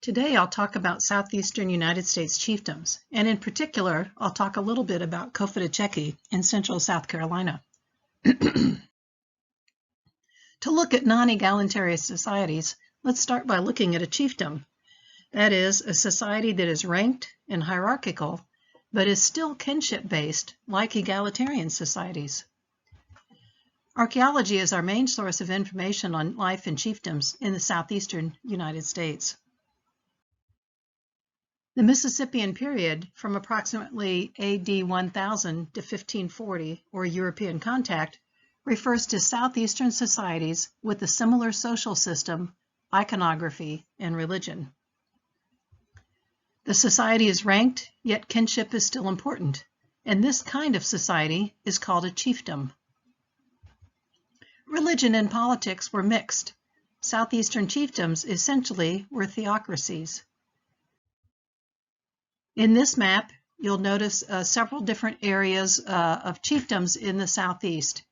Today I'll talk about Southeastern United States chiefdoms, and in particular, I'll talk a little bit about Kofitachequi in central South Carolina. To look at non-egalitarian societies, let's start by looking at a chiefdom. That is, a society that is ranked and hierarchical, but is still kinship-based, like egalitarian societies. Archaeology is our main source of information on life in chiefdoms in the southeastern United States. The Mississippian period, from approximately AD 1000 to 1540, or European contact, refers to southeastern societies with a similar social system, iconography, and religion. The society is ranked, yet kinship is still important, and this kind of society is called a chiefdom. Religion and politics were mixed. Southeastern chiefdoms essentially were theocracies. In this map, you'll notice several different areas of chiefdoms in the southeast.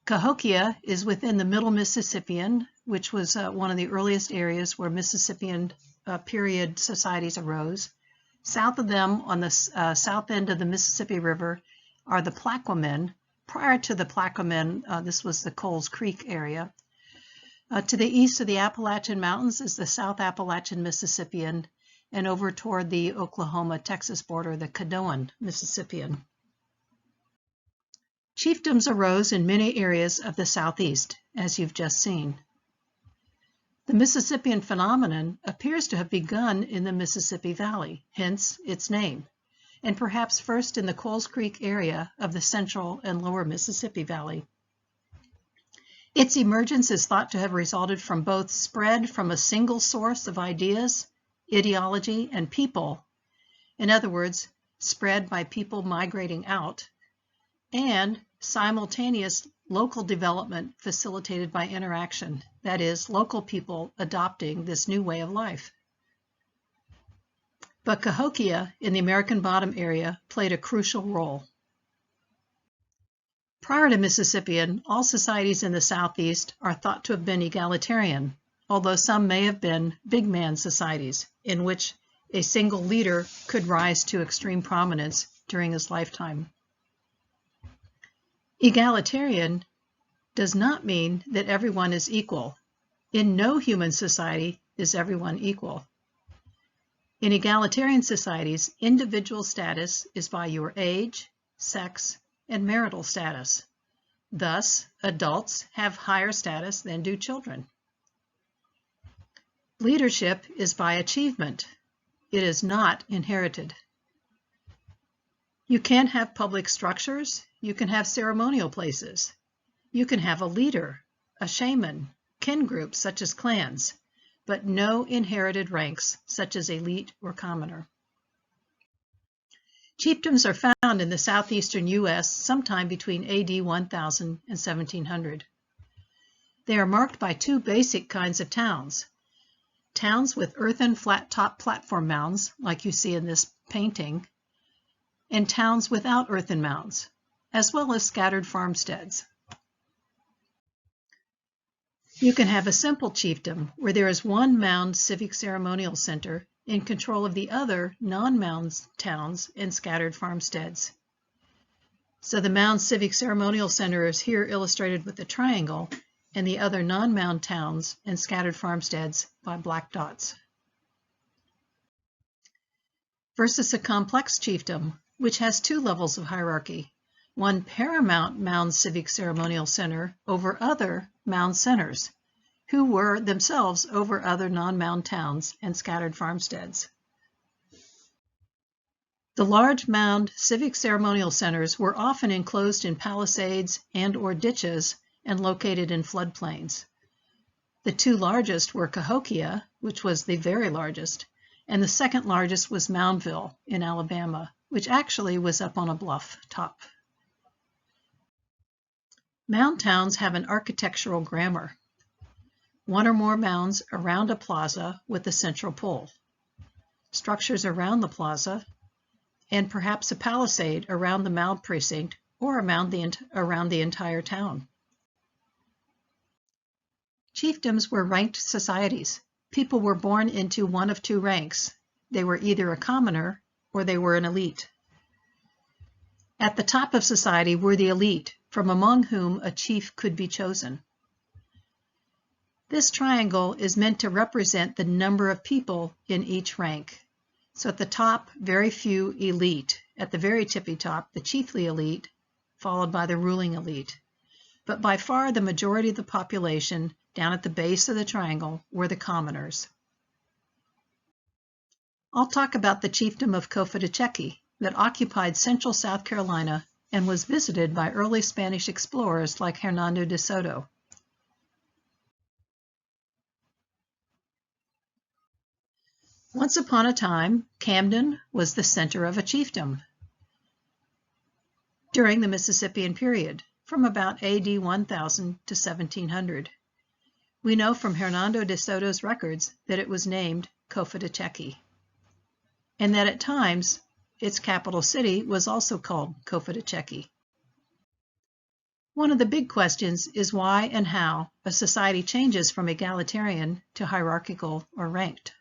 Cahokia is within the Middle Mississippian, which was one of the earliest areas where Mississippian period societies arose. South of them, on the south end of the Mississippi River, are the Plaquemine. Prior to the Plaquemine, this was the Coles Creek area. To the east of the Appalachian Mountains is the South Appalachian Mississippian, and over toward the Oklahoma-Texas border, the Caddoan Mississippian. Chiefdoms arose in many areas of the southeast, as you've just seen. The Mississippian phenomenon appears to have begun in the Mississippi Valley, hence its name, and perhaps first in the Coles Creek area of the central and lower Mississippi Valley. Its emergence is thought to have resulted from both spread from a single source of ideas, ideology, and people, in other words, spread by people migrating out, and simultaneous local development facilitated by interaction, that is, local people adopting this new way of life. But Cahokia in the American Bottom area played a crucial role. Prior to Mississippian, all societies in the southeast are thought to have been egalitarian, although some may have been big man societies in which a single leader could rise to extreme prominence during his lifetime. Egalitarian does not mean that everyone is equal. In no human society is everyone equal. In egalitarian societies, individual status is by your age, sex, and marital status. Thus, adults have higher status than do children. Leadership is by achievement. It is not inherited. You can have public structures. You can have ceremonial places. You can have a leader, a shaman, kin groups such as clans, but no inherited ranks such as elite or commoner. Chiefdoms are found in the southeastern U.S. sometime between AD 1000 and 1700. They are marked by two basic kinds of towns. Towns with earthen flat-top platform mounds, like you see in this painting, and towns without earthen mounds, as well as scattered farmsteads. You can have a simple chiefdom where there is one mound civic ceremonial center in control of the other non-mound towns and scattered farmsteads. So the mound civic ceremonial center is here illustrated with a triangle, and the other non-mound towns and scattered farmsteads by black dots. Versus a complex chiefdom, which has two levels of hierarchy, one paramount mound civic ceremonial center over other mound centers, who were themselves over other non-mound towns and scattered farmsteads. The large mound civic ceremonial centers were often enclosed in palisades and/or ditches and located in floodplains. The two largest were Cahokia, which was the very largest, and the second largest was Moundville in Alabama, which actually was up on a bluff top. Mound towns have an architectural grammar. One or more mounds around a plaza with a central pole, structures around the plaza, and perhaps a palisade around the mound precinct or around the entire town. Chiefdoms were ranked societies. people were born into one of two ranks. They were either a commoner or they were an elite. At the top of society were the elite, from among whom a chief could be chosen. This triangle is meant to represent the number of people in each rank. So at the top, very few elite. At the very tippy top, the chiefly elite, followed by the ruling elite. But by far the majority of the population down at the base of the triangle were the commoners. I'll talk about the chiefdom of Cofitachequi that occupied central South Carolina and was visited by early Spanish explorers like Hernando de Soto. Once upon a time, Camden was the center of a chiefdom. During the Mississippian Period, from about AD 1000 to 1700. We know from Hernando de Soto's records that it was named Cofitachequi, and that at times its capital city was also called Cofitachequi. One of the big questions is why and how a society changes from egalitarian to hierarchical or ranked.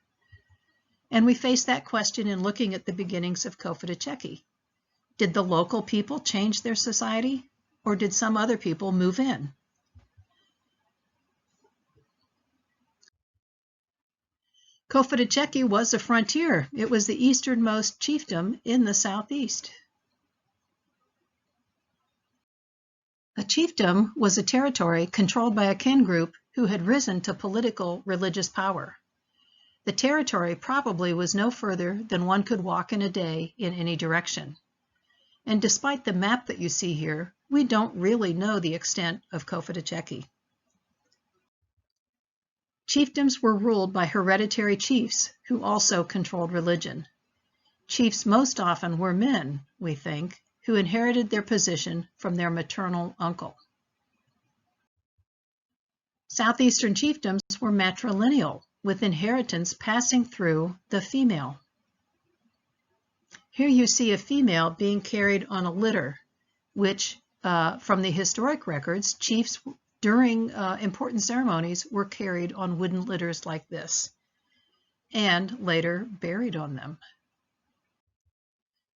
And we face that question in looking at the beginnings of Cofitachequi. Did the local people change their society, or did some other people move in? Cofitachequi was a frontier. It was the easternmost chiefdom in the southeast. A chiefdom was a territory controlled by a kin group who had risen to political religious power. The territory probably was no further than one could walk in a day in any direction. And despite the map that you see here, we don't really know the extent of Cofitachequi. Chiefdoms were ruled by hereditary chiefs who also controlled religion. Chiefs most often were men, we think, who inherited their position from their maternal uncle. Southeastern chiefdoms were matrilineal, with inheritance passing through the female. Here you see a female being carried on a litter, which, from the historic records, chiefs during important ceremonies were carried on wooden litters like this, and later buried on them.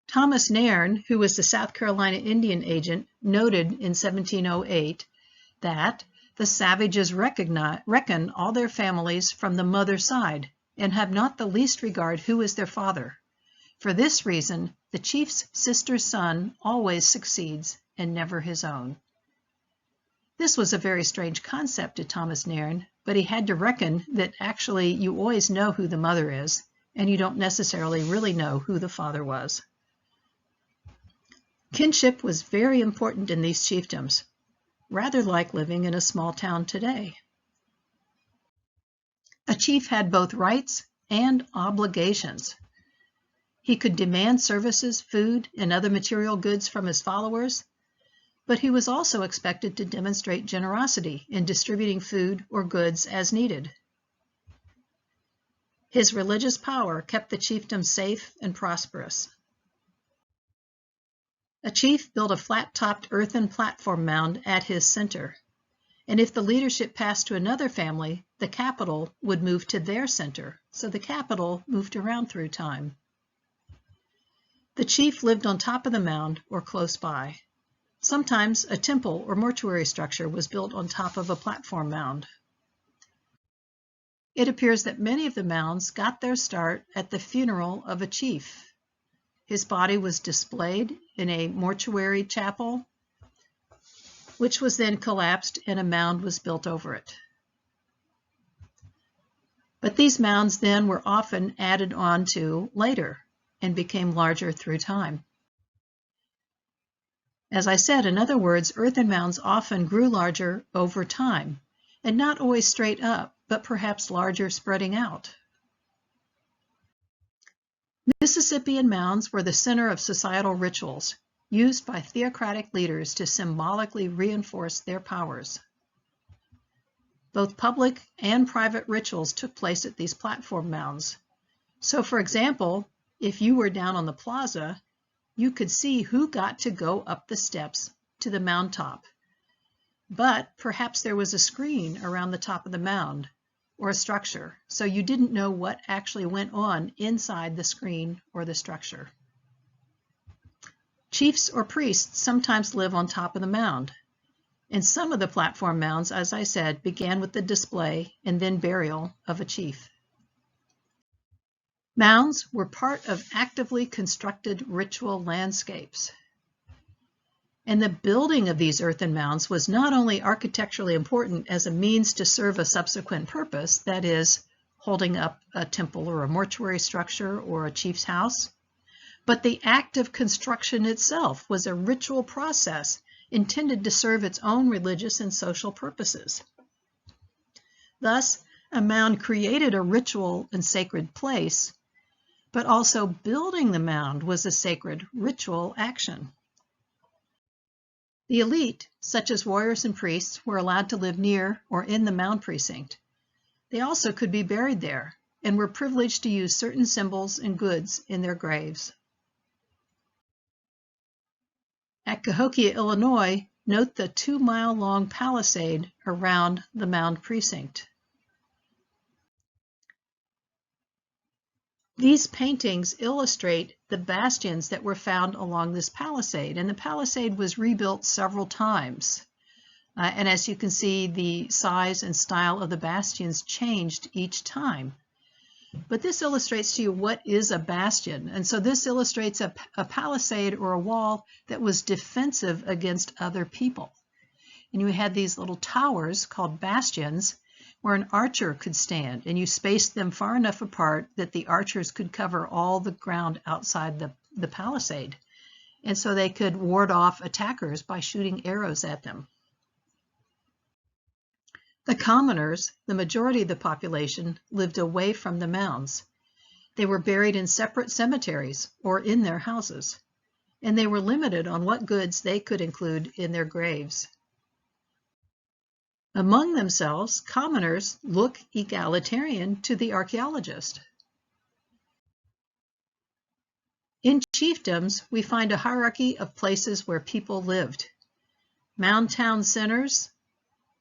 Thomas Nairn, who was the South Carolina Indian agent, noted in 1708 that the savages reckon all their families from the mother side, and have not the least regard who is their father. For this reason, the chief's sister's son always succeeds, and never his own. This was a very strange concept to Thomas Nairn, but he had to reckon that actually you always know who the mother is, and you don't necessarily really know who the father was. Kinship was very important in these chiefdoms, rather like living in a small town today. A chief had both rights and obligations. He could demand services, food, and other material goods from his followers, but he was also expected to demonstrate generosity in distributing food or goods as needed. His religious power kept the chiefdom safe and prosperous. A chief built a flat-topped earthen platform mound at his center, and if the leadership passed to another family, the capital would move to their center, so the capital moved around through time. The chief lived on top of the mound or close by. Sometimes a temple or mortuary structure was built on top of a platform mound. It appears that many of the mounds got their start at the funeral of a chief. His body was displayed in a mortuary chapel, which was then collapsed and a mound was built over it. But these mounds then were often added on to later and became larger through time. As I said, in other words, earthen mounds often grew larger over time, and not always straight up, but perhaps larger spreading out. Mississippian mounds were the center of societal rituals, used by theocratic leaders to symbolically reinforce their powers. Both public and private rituals took place at these platform mounds. So, for example, if you were down on the plaza, you could see who got to go up the steps to the mound top. But perhaps there was a screen around the top of the mound, or a structure, so you didn't know what actually went on inside the screen or the structure. Chiefs or priests sometimes live on top of the mound. And some of the platform mounds, as I said, began with the display and then burial of a chief. Mounds were part of actively constructed ritual landscapes. And the building of these earthen mounds was not only architecturally important as a means to serve a subsequent purpose, that is, holding up a temple or a mortuary structure or a chief's house, but the act of construction itself was a ritual process intended to serve its own religious and social purposes. Thus, a mound created a ritual and sacred place, but also building the mound was a sacred ritual action. The elite, such as warriors and priests, were allowed to live near or in the mound precinct. They also could be buried there and were privileged to use certain symbols and goods in their graves. At Cahokia, Illinois, note the 2-mile-long palisade around the mound precinct. These paintings illustrate the bastions that were found along this palisade, and the palisade was rebuilt several times. And as you can see, the size and style of the bastions changed each time. But this illustrates to you what is a bastion. And so this illustrates a palisade or a wall that was defensive against other people. And you had these little towers called bastions where an archer could stand, and you spaced them far enough apart that the archers could cover all the ground outside the palisade. And so they could ward off attackers by shooting arrows at them. The commoners, the majority of the population, lived away from the mounds. They were buried in separate cemeteries or in their houses, and they were limited on what goods they could include in their graves. Among themselves, commoners look egalitarian to the archaeologist. In chiefdoms, we find a hierarchy of places where people lived. Mound town centers,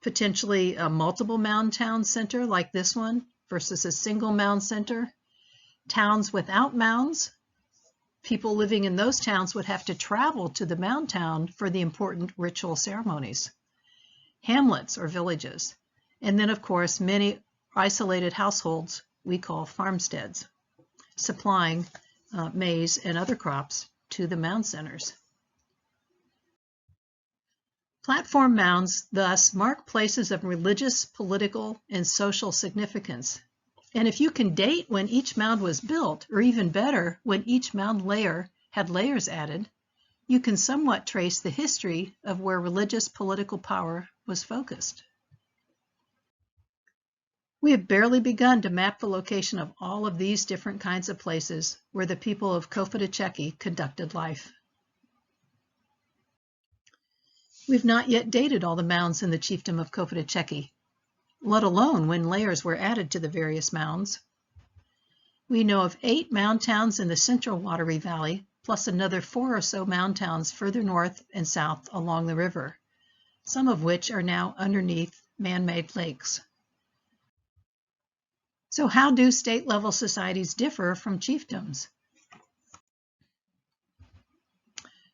potentially a multiple mound town center like this one versus a single mound center. Towns without mounds, people living in those towns would have to travel to the mound town for the important ritual ceremonies. Hamlets or villages, and then of course many isolated households we call farmsteads, supplying maize and other crops to the mound centers. Platform mounds thus mark places of religious, political, and social significance. And if you can date when each mound was built, or even better, when each mound layer had layers added, you can somewhat trace the history of where religious political power was focused. We have barely begun to map the location of all of these different kinds of places where the people of Cofitachequi conducted life. We've not yet dated all the mounds in the chiefdom of Cofitachequi, let alone when layers were added to the various mounds. We know of 8 mound towns in the central watery valley, plus another 4 or so mound towns further north and south along the river, some of which are now underneath man-made lakes. So how do state-level societies differ from chiefdoms?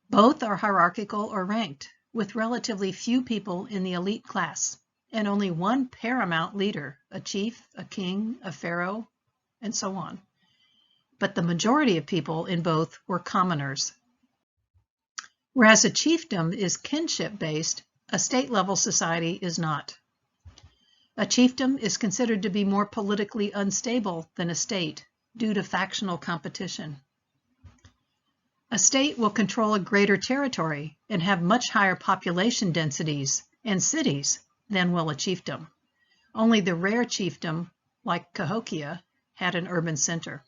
Both are hierarchical or ranked, with relatively few people in the elite class, and only one paramount leader, a chief, a king, a pharaoh, and so on. But the majority of people in both were commoners. Whereas a chiefdom is kinship-based, a state-level society is not. A chiefdom is considered to be more politically unstable than a state due to factional competition. A state will control a greater territory and have much higher population densities and cities than will a chiefdom. Only the rare chiefdom, like Cahokia, had an urban center.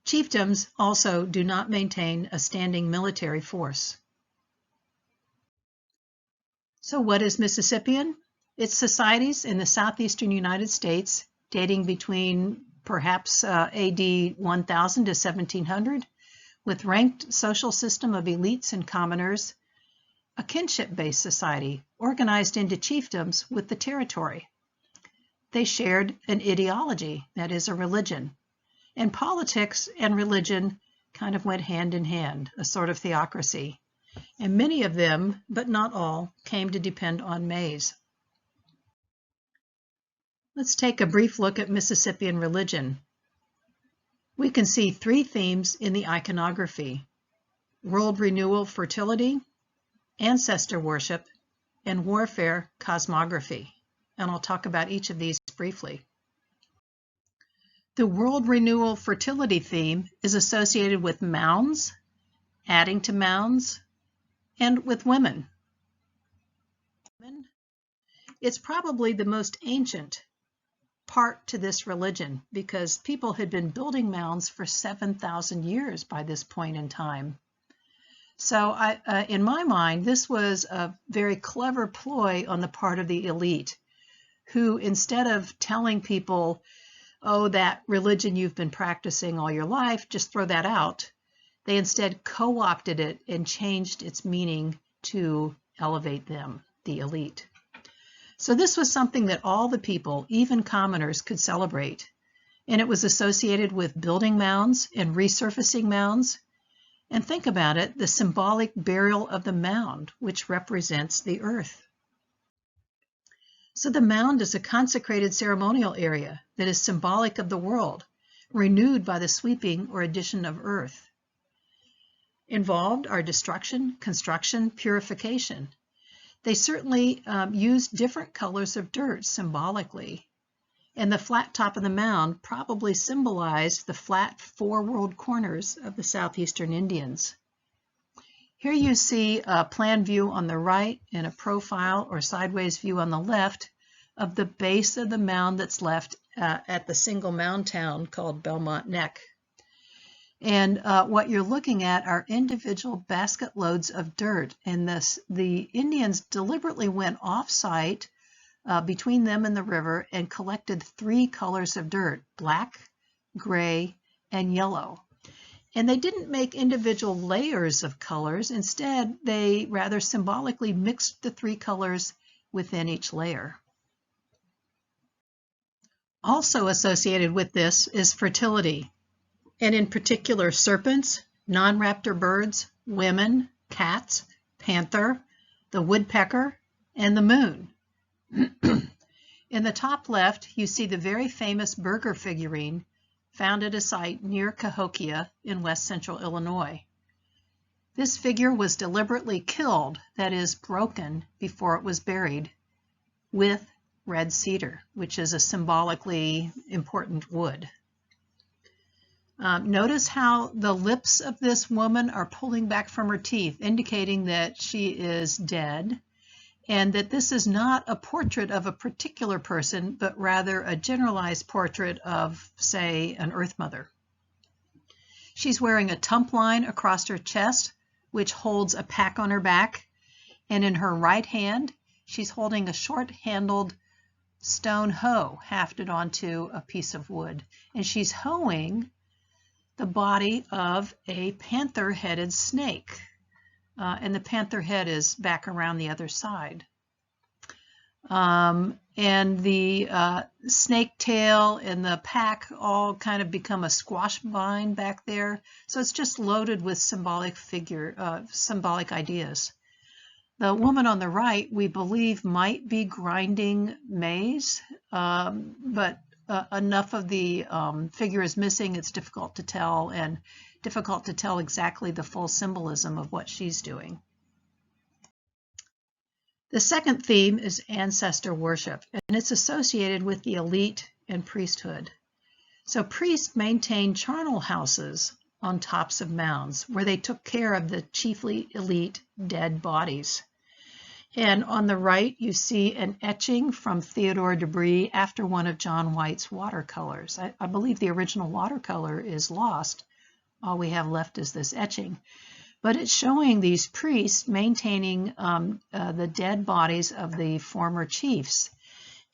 Chiefdoms also do not maintain a standing military force. So what is Mississippian? It's societies in the southeastern United States dating between perhaps AD 1000 to 1700, with ranked social system of elites and commoners, a kinship-based society organized into chiefdoms with the territory. They shared an ideology, that is, a religion. And politics and religion kind of went hand in hand, a sort of theocracy. And many of them, but not all, came to depend on maize. Let's take a brief look at Mississippian religion. We can see three themes in the iconography: world renewal, fertility, ancestor worship, and warfare, cosmography. And I'll talk about each of these briefly. The world renewal fertility theme is associated with mounds, adding to mounds, and with women. It's probably the most ancient part to this religion because people had been building mounds for 7,000 years by this point in time. So in my mind, this was a very clever ploy on the part of the elite, who instead of telling people, oh, that religion you've been practicing all your life, just throw that out, they instead co-opted it and changed its meaning to elevate them, the elite. So this was something that all the people, even commoners, could celebrate. And it was associated with building mounds and resurfacing mounds. And think about it, the symbolic burial of the mound, which represents the earth. So the mound is a consecrated ceremonial area that is symbolic of the world, renewed by the sweeping or addition of earth. Involved are destruction, construction, purification. They certainly used different colors of dirt symbolically, and the flat top of the mound probably symbolized the flat four world corners of the Southeastern Indians. Here you see a plan view on the right and a profile or sideways view on the left of the base of the mound that's left at the single mound town called Belmont Neck. And what you're looking at are individual basket loads of dirt. And the Indians deliberately went off-site between them and the river and collected three colors of dirt: black, gray, and yellow. And they didn't make individual layers of colors. Instead, they rather symbolically mixed the three colors within each layer. Also associated with this is fertility, and in particular serpents, non-raptor birds, women, cats, panther, the woodpecker, and the moon. In the top left, you see the very famous burger figurine found at a site near Cahokia in west central Illinois. This figure was deliberately killed, that is, broken, before it was buried, with red cedar, which is a symbolically important wood. Notice how the lips of this woman are pulling back from her teeth, indicating that she is dead, and that this is not a portrait of a particular person, but rather a generalized portrait of, say, an Earth Mother. She's wearing a tump line across her chest, which holds a pack on her back, and in her right hand, she's holding a short-handled stone hoe hafted onto a piece of wood, and she's hoeing the body of a panther-headed snake. And the panther head is back around the other side. And the snake tail and the pack all kind of become a squash vine back there. So it's just loaded with symbolic ideas. The woman on the right, we believe, might be grinding maize, but enough of the figure is missing, it's difficult to tell, and difficult to tell exactly the full symbolism of what she's doing. The second theme is ancestor worship, and it's associated with the elite and priesthood. So priests maintained charnel houses on tops of mounds where they took care of the chiefly elite dead bodies. And on the right, you see an etching from Theodore Debris after one of John White's watercolors. I believe the original watercolor is lost. All we have left is this etching. But it's showing these priests maintaining the dead bodies of the former chiefs.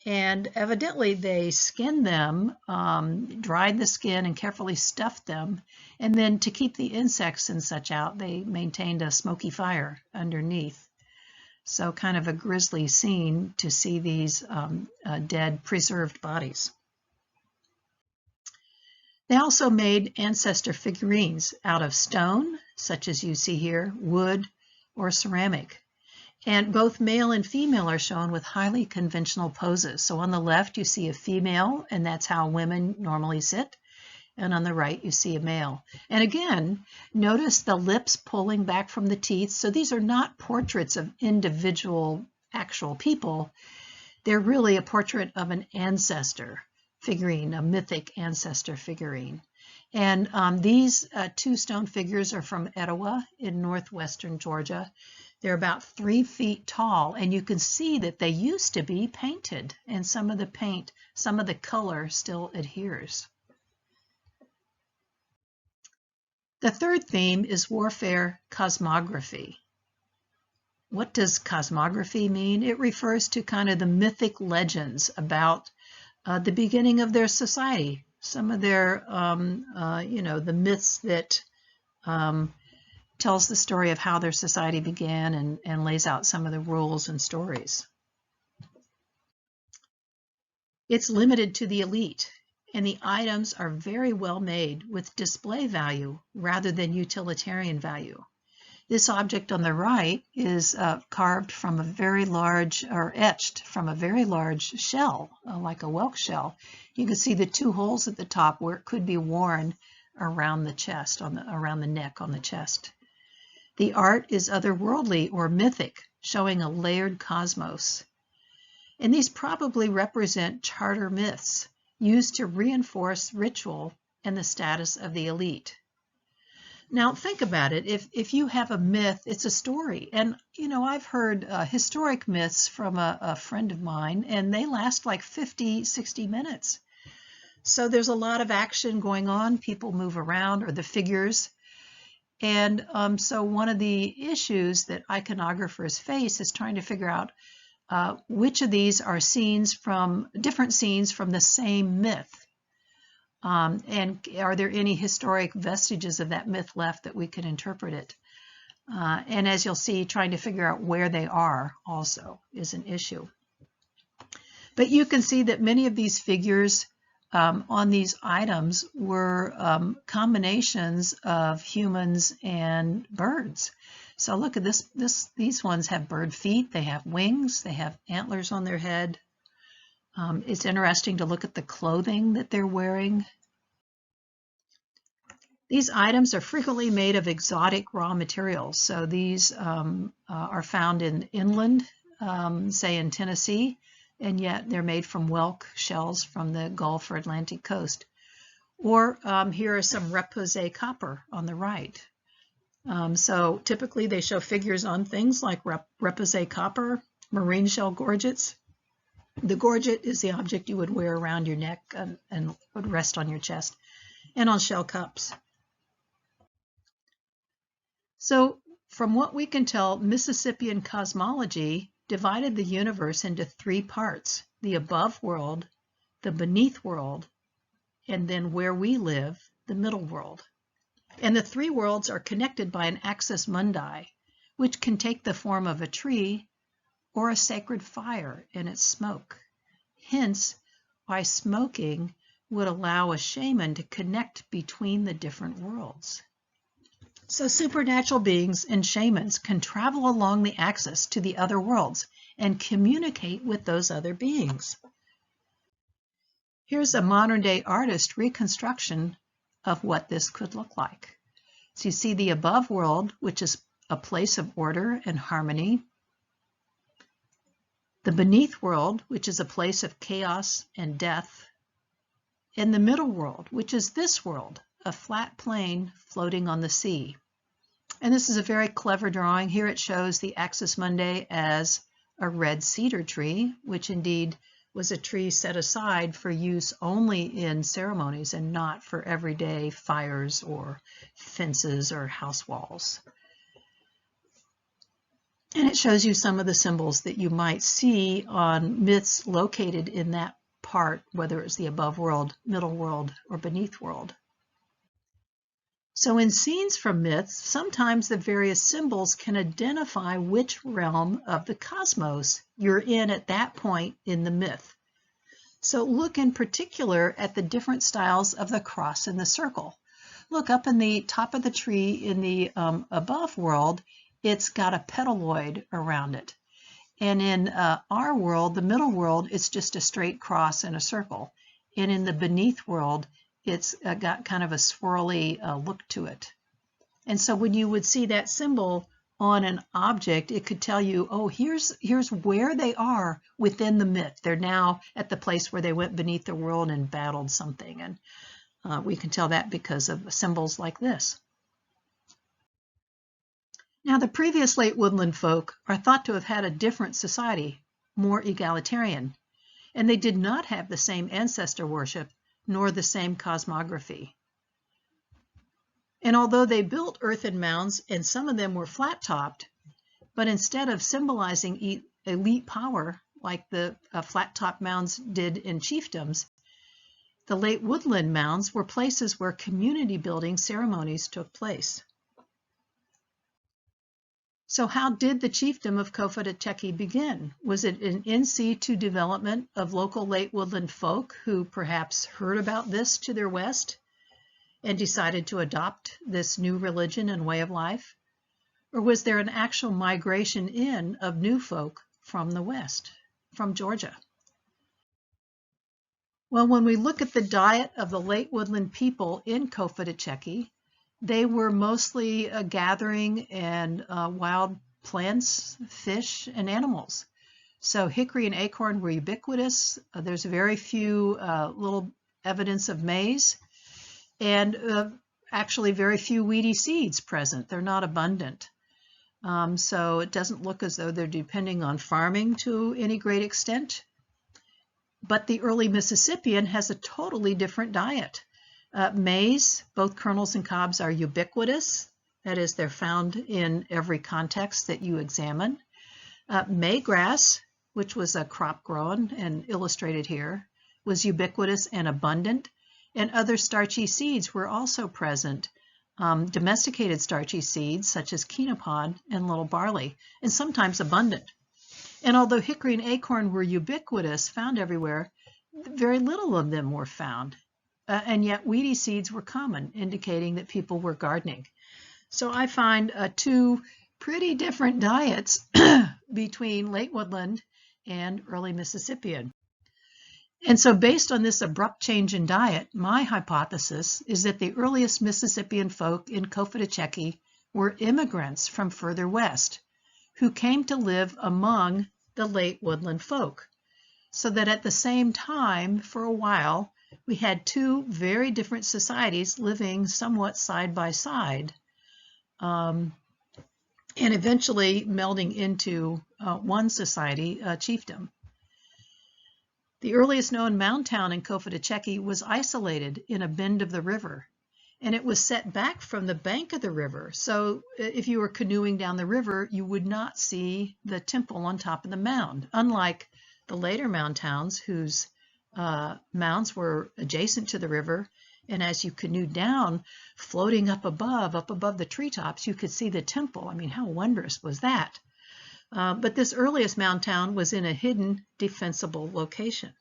And evidently they skinned them, dried the skin and carefully stuffed them. And then to keep the insects and such out, they maintained a smoky fire underneath. So kind of a grisly scene to see these dead, preserved bodies. They also made ancestor figurines out of stone, such as you see here, wood, or ceramic. And both male and female are shown with highly conventional poses. So on the left, you see a female, and that's how women normally sit. And on the right, you see a male. And again, notice the lips pulling back from the teeth. So these are not portraits of individual actual people. They're really a portrait of an ancestor figurine, a mythic ancestor figurine. And these two stone figures are from Etowah in northwestern Georgia. They're about 3 feet tall, and you can see that they used to be painted, and some of the paint, some of the color still adheres. The third theme is warfare cosmography. What does cosmography mean? It refers to kind of the mythic legends about the beginning of their society, some of their, the myths that tells the story of how their society began and lays out some of the rules and stories. It's limited to the elite, and the items are very well made with display value rather than utilitarian value. This object on the right is carved from a very large, or etched from a very large shell, like a whelk shell. You can see the 2 holes at the top where it could be worn around the chest, around the neck on the chest. The art is otherworldly or mythic, showing a layered cosmos. And these probably represent charter myths used to reinforce ritual and the status of the elite. Now think about it. If you have a myth, it's a story. And I've heard historic myths from a friend of mine, and they last like 50, 60 minutes. So there's a lot of action going on. People move around, or the figures. And so one of the issues that iconographers face is trying to figure out which of these are different scenes from the same myth. And are there any historic vestiges of that myth left that we can interpret it? And as you'll see, trying to figure out where they are also is an issue. But you can see that many of these figures on these items were combinations of humans and birds. So look at this. These ones have bird feet, they have wings, they have antlers on their head. It's interesting to look at the clothing that they're wearing. These items are frequently made of exotic raw materials. So these are found in inland, say in Tennessee, and yet they're made from whelk shells from the Gulf or Atlantic coast. Or here are some repoussé copper on the right. So typically they show figures on things like repoussé copper, marine shell gorgets. The gorget is the object you would wear around your neck and would rest on your chest, and on shell cups. So from what we can tell, Mississippian cosmology divided the universe into 3 parts: the above world, the beneath world, and then where we live, the middle world. And the 3 worlds are connected by an axis mundi, which can take the form of a tree or a sacred fire in its smoke. Hence, why smoking would allow a shaman to connect between the different worlds. So supernatural beings and shamans can travel along the axis to the other worlds and communicate with those other beings. Here's a modern-day artist reconstruction of what this could look like. So you see the above world, which is a place of order and harmony. The beneath world, which is a place of chaos and death. And the middle world, which is this world, a flat plain floating on the sea. And this is a very clever drawing. Here it shows the axis mundi as a red cedar tree, which indeed was a tree set aside for use only in ceremonies and not for everyday fires or fences or house walls. And it shows you some of the symbols that you might see on myths located in that part, whether it's the above world, middle world, or beneath world. So in scenes from myths, sometimes the various symbols can identify which realm of the cosmos you're in at that point in the myth. So look in particular at the different styles of the cross and the circle. Look up in the top of the tree in the above world, it's got a petaloid around it. And in our world, the middle world, it's just a straight cross and a circle. And in the beneath world, it's got kind of a swirly look to it. And so when you would see that symbol on an object, it could tell you, oh, here's where they are within the myth. They're now at the place where they went beneath the world and battled something. And we can tell that because of symbols like this. Now, the previous late woodland folk are thought to have had a different society, more egalitarian, and they did not have the same ancestor worship nor the same cosmography. And although they built earthen mounds, and some of them were flat-topped, but instead of symbolizing elite power like the flat-top mounds did in chiefdoms, the late woodland mounds were places where community building ceremonies took place. So how did the chiefdom of Kofitachequi begin? Was it an in situ development of local late woodland folk who perhaps heard about this to their west and decided to adopt this new religion and way of life? Or was there an actual migration in of new folk from the west, from Georgia? Well, when we look at the diet of the late woodland people in Cofitachequi, they were mostly gathering and wild plants, fish, and animals. So hickory and acorn were ubiquitous. There's very few little evidence of maize, and actually very few weedy seeds present. They're not abundant. So it doesn't look as though they're depending on farming to any great extent. But the early Mississippian has a totally different diet. Maize, both kernels and cobs, are ubiquitous. That is, they're found in every context that you examine. Maygrass, which was a crop grown and illustrated here, was ubiquitous and abundant. And other starchy seeds were also present. Domesticated starchy seeds, such as quinopod and little barley, and sometimes abundant. And although hickory and acorn were ubiquitous, found everywhere, very little of them were found. And yet weedy seeds were common, indicating that people were gardening. So I find two pretty different diets between late woodland and early Mississippian. And so based on this abrupt change in diet, my hypothesis is that the earliest Mississippian folk in Cofitachequi were immigrants from further west who came to live among the late woodland folk. So that at the same time, for a while, we had two very different societies living somewhat side by side, and eventually melding into one society, chiefdom. The earliest known mound town in Cofitachequi was isolated in a bend of the river, and it was set back from the bank of the river. So if you were canoeing down the river, you would not see the temple on top of the mound, unlike the later mound towns whose mounds were adjacent to the river, and as you canoed down, floating up above the treetops, you could see the temple. I mean, how wondrous was that? But this earliest mound town was in a hidden, defensible location.